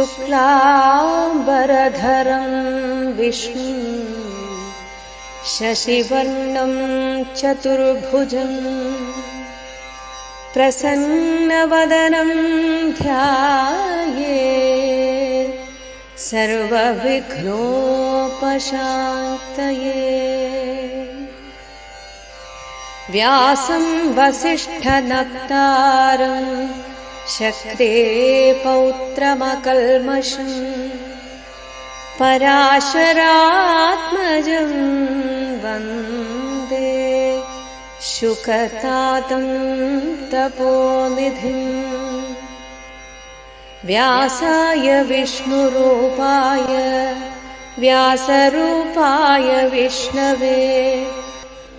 शुक्लाम्बरधरं विष्णुं शशिवर्णं चतुर्भुजं प्रसन्नवदनं ध्यायेत् सर्वविघ्नोपशान्तये। व्यासं वसिष्ठनप्तारं शक्ते पौत्रमकल्मषं पराशरात्मजं वन्दे शुकतातं तपोनिधिं। व्यासाय विष्णुरूपाय व्यासरूपाय विष्णवे